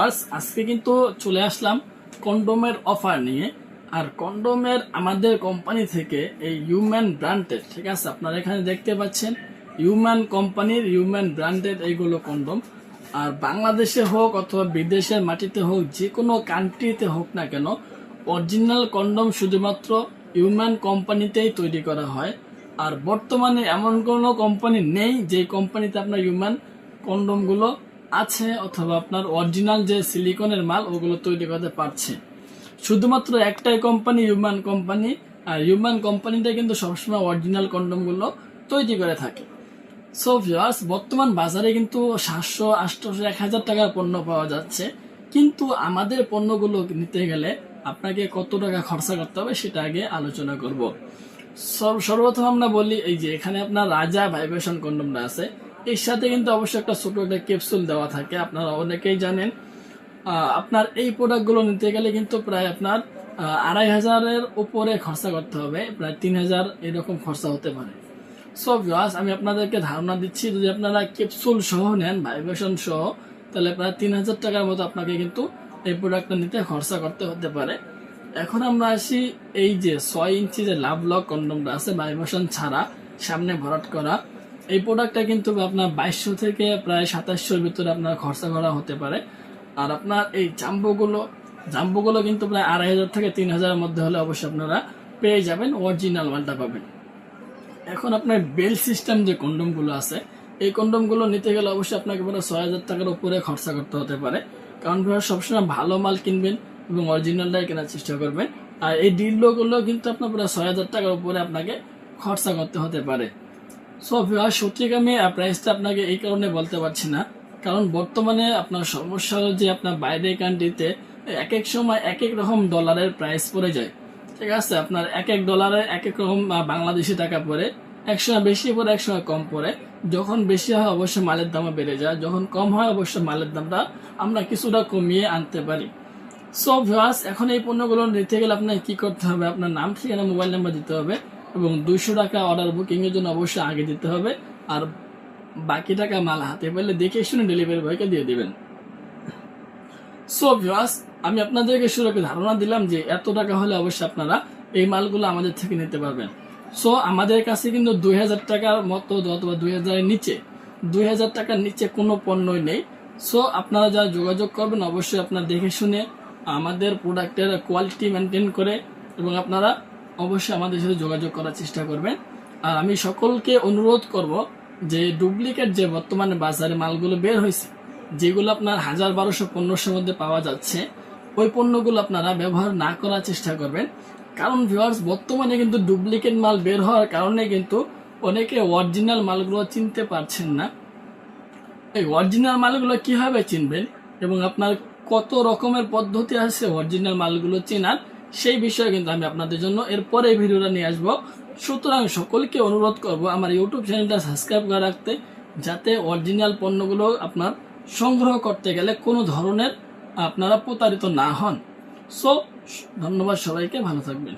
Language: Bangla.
ভিউয়ার্স, আজকে কিন্তু চলে আসলাম কন্ডোমের অফার নিয়ে। আর কন্ডোমের আমাদের কোম্পানি থেকে এই হিউম্যান ব্র্যান্ডের, ঠিক আছে, আপনারা এখানে দেখতে পাচ্ছেন হিউম্যান কোম্পানির হিউম্যান ব্র্যান্ডের এইগুলো কন্ডোম। আর বাংলাদেশে হোক অথবা বিদেশের মাটিতে হোক, যে কোনো কান্ট্রিতে হোক না কেন, অরিজিনাল কন্ডোম শুধুমাত্র হিউম্যান কোম্পানিতেই তৈরি করা হয়। আর বর্তমানে এমন কোনো কোম্পানি নেই যে কোম্পানিতে আপনার হিউম্যান কন্ডোমগুলো আছে অথবা আপনার অরিজিনাল যে সিলিকনের মাল ওগুলো তৈরি করতে পারছে। শুধুমাত্র একটাই কোম্পানি, হিউম্যান কোম্পানি। আর হিউম্যান কোম্পানিটা কিন্তু সবসময় অরিজিনাল কন্ডোমগুলো তৈরি করে থাকে। সো ভিউয়ার্স, বর্তমান বাজারে কিন্তু 700, 800, 1000 টাকার পণ্য পাওয়া যাচ্ছে। কিন্তু আমাদের পণ্যগুলো নিতে গেলে আপনাকে কত টাকা খরচা করতে হবে সেটা আগে আলোচনা করব। সর্বপ্রথম আমরা বলি, এই যে এখানে আপনার রাজা ভাইব্রেশন কন্ডোমটা আছে, এর সাথে কিন্তু অবশ্যই একটা ছোট একটা ক্যাপসুল দেওয়া থাকে, আপনারা অনেকেই জানেন। আপনার এই প্রোডাক্টগুলো নিতে গেলে কিন্তু প্রায় আপনার 2500-এর উপরে খরচা করতে হবে, প্রায় 3000 এরকম খরচা হতে পারে। সো ভিউয়ার্স, আমি আপনাদেরকে ধারণা দিচ্ছি, যদি আপনারা ক্যাপসুল সহ নেন, ভাইব্রেশন সহ, তাহলে প্রায় 3000 টাকার মতো আপনাকে কিন্তু এই প্রোডাক্টটা নিতে খরচা করতে হতে পারে। এখন আমরা আসি, এই যে 6 ইঞ্চি যে লাভ লক কন্ডোমটা আছে, ভাইব্রেশন ছাড়া, সামনে ভরাট করা, এই প্রোডাক্টটা কিন্তু আপনার 2200 থেকে প্রায় 2700-এর ভিতরে আপনার খরচা করা হতে পারে। আর আপনার এই জাম্বোগুলো কিন্তু প্রায় 2500 থেকে 3000-এর মধ্যে হলে অবশ্যই আপনারা পেয়ে যাবেন, অরিজিনাল মালটা পাবেন। এখন আপনার বেল সিস্টেম যে কন্ডোমগুলো আছে, এই কন্ডোমগুলো নিতে গেলে অবশ্যই আপনাকে প্রায় 6000 টাকার উপরে খরচা করতে হতে পারে। কারণ সবসময় ভালো মাল কিনবেন এবং অরিজিনালটাই কেনার চেষ্টা করবেন। আর এই ডিলগুলো কিন্তু আপনার প্রায় 6000 টাকার উপরে আপনাকে খরচা করতে হতে পারে। সো ভিউয়ার্স, সঠিক আমি প্রাইসটা আপনাকে এই কারণে বলতে পারছি না, কারণ বর্তমানে আপনার সমস্যা হলো যে আপনার বাইরের কান্ট্রিতে এক এক সময় এক এক রকম ডলারের প্রাইস পড়ে যায়। ঠিক আছে, আপনার এক এক ডলারে এক এক রকম বাংলাদেশি টাকা পড়ে, এক সময় বেশি পড়ে, এক সময় কম পড়ে। যখন বেশি হয় অবশ্যই মালের দামও বেড়ে যায়, যখন কম হয় অবশ্যই মালের দামটা আমরা কিছুটা কমিয়ে আনতে পারি। সো ভিউয়ার্স, এখন এই পণ্যগুলো নিতে গেলে আপনাকে কি করতে হবে, আপনার নাম, ঠিকানা, মোবাইল নাম্বার দিতে হবে এবং 200 টাকা অর্ডার বুকিং এর জন্য অবশ্যই আগে দিতে হবে। আর বাকি টাকা মাল হাতে পেলে দেখে শুনে ডেলিভারি বয়কে দিয়ে দিবেন। সো ভিউয়ার্স, আমি আপনাদেরকে শুরু ধারণা দিলাম যে এত টাকা হলে অবশ্যই আপনারা এই মালগুলো আমাদের থেকে নিতে পারবেন। সো আমাদের কাছে কিন্তু 2000 টাকার মতো অথবা 2000-এর নিচে, 2000 টাকার নিচে কোনো পণ্যই নেই। সো আপনারা যারা যোগাযোগ করবেন অবশ্যই আপনারা দেখে শুনে আমাদের প্রোডাক্টের কোয়ালিটি মেনটেন করে এবং আপনারা অবশ্যই আমাদের সাথে যোগাযোগ করার চেষ্টা করবেন। আর আমি সকলকে অনুরোধ করব যে ডুপ্লিকেট যে বর্তমানে বাজারে মালগুলো বের হয়েছে, যেগুলো আপনার 1000, 1200, 1500-এর মধ্যে পাওয়া যাচ্ছে, ওই পণ্যগুলো আপনারা ব্যবহার না করার চেষ্টা করবেন। কারণ ভিউয়ার্স, বর্তমানে কিন্তু ডুপ্লিকেট মাল বের হওয়ার কারণে কিন্তু অনেকে অরিজিনাল মালগুলো চিনতে পারছেন না। এই অরিজিনাল মালগুলো কিভাবে চিনবেন এবং আপনার কত রকমের পদ্ধতি আছে অরিজিনাল মালগুলো চেনার, সেই বিষয়ে কিন্তু আমি আপনাদের জন্য এরপরে এই ভিডিওটা নিয়ে আসবো। সুতরাং সকলকে অনুরোধ করব আমার ইউটিউব চ্যানেলটা সাবস্ক্রাইব করে রাখতে, যাতে অরিজিনাল পণ্যগুলো আপনার সংগ্রহ করতে গেলে কোনো ধরনের আপনারা প্রতারিত না হন। সো ধন্যবাদ সবাইকে, ভালো থাকবেন।